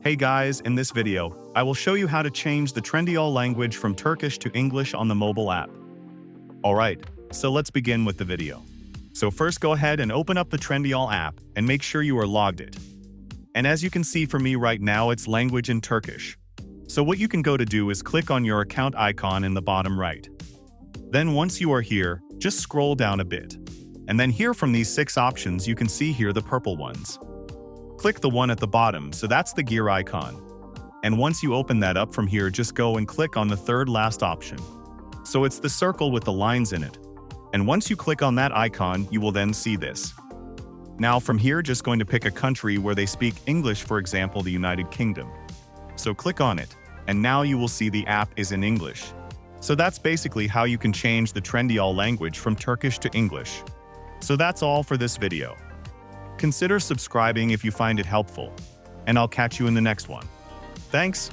Hey guys, in this video, I will show you how to change the Trendyol language from Turkish to English on the mobile app. Alright, so let's begin with the video. So first go ahead and open up the Trendyol app and make sure you are logged in. And as you can see for me right now, it's language in Turkish. So what you can go to do is click on your account icon in the bottom right. Then once you are here, just scroll down a bit. And then here from these 6 options you can see here the purple ones. Click the one at the bottom, so that's the gear icon. And once you open that up from here, just go and click on the third last option. So it's the circle with the lines in it. And once you click on that icon, you will then see this. Now from here, just going to pick a country where they speak English, for example, the United Kingdom. So click on it, and now you will see the app is in English. So that's basically how you can change the Trendyol language from Turkish to English. So that's all for this video. Consider subscribing if you find it helpful, and I'll catch you in the next one. Thanks!